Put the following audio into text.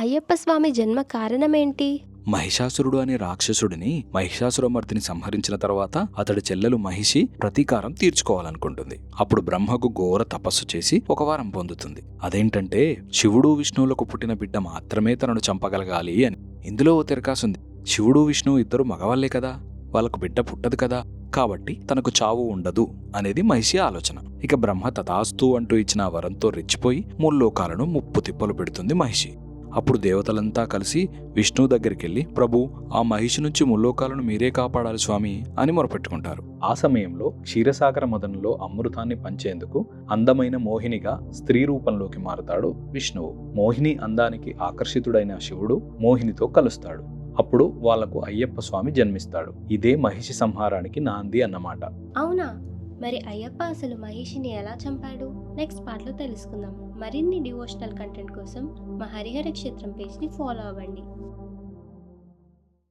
అయ్యప్ప స్వామి జన్మ కారణమేంటి? మహిషాసురుడు అనే రాక్షసుడిని మహిషాసురమర్దిని సంహరించిన తర్వాత అతడి చెల్లెలు మహిషి ప్రతీకారం తీర్చుకోవాలనుకుంటుంది. అప్పుడు బ్రహ్మకు ఘోర తపస్సు చేసి ఒక వరం పొందుతుంది. అదేంటంటే శివుడు విష్ణువులకు పుట్టిన బిడ్డ మాత్రమే తనను చంపగలగాలి అని. ఇందులో ఓ తిరకాసుంది. శివుడు విష్ణువు ఇద్దరు మగవాళ్లే కదా, వాళ్ళకు బిడ్డ పుట్టదు కదా, కాబట్టి తనకు చావు ఉండదు అనేది మహిషి ఆలోచన. ఇక బ్రహ్మ తథాస్తు అంటూ ఇచ్చిన ఆ వరంతో రెచ్చిపోయి ముల్లోకాలను ముప్పు తిప్పలు పెడుతుంది మహిషి. అప్పుడు దేవతలంతా కలిసి విష్ణువు దగ్గరికెళ్ళి, ప్రభు, ఆ మహిషి నుంచి ముల్లోకాలను మీరే కాపాడాలి స్వామి అని మొరపెట్టుకుంటారు. ఆ సమయంలో క్షీరసాగర మదనంలో అమృతాన్ని పంచేందుకు అందమైన మోహినిగా స్త్రీ రూపంలోకి మారుతాడు విష్ణువు. మోహిని అందానికి ఆకర్షితుడైన శివుడు మోహినితో కలుస్తాడు. అప్పుడు వాళ్లకు అయ్యప్ప స్వామి జన్మిస్తాడు. ఇదే మహిషి సంహారానికి నాంది అన్నమాట. అవునా? మరి అయ్యప్ప అసలు మహిషిని ఎలా చంపాడు? నెక్స్ట్ పార్ట్లో తెలుసుకుందాం. మరిన్ని డివోషనల్ కంటెంట్ కోసం మా హరిహర క్షేత్రం పేజ్ని ఫాలో అవ్వండి.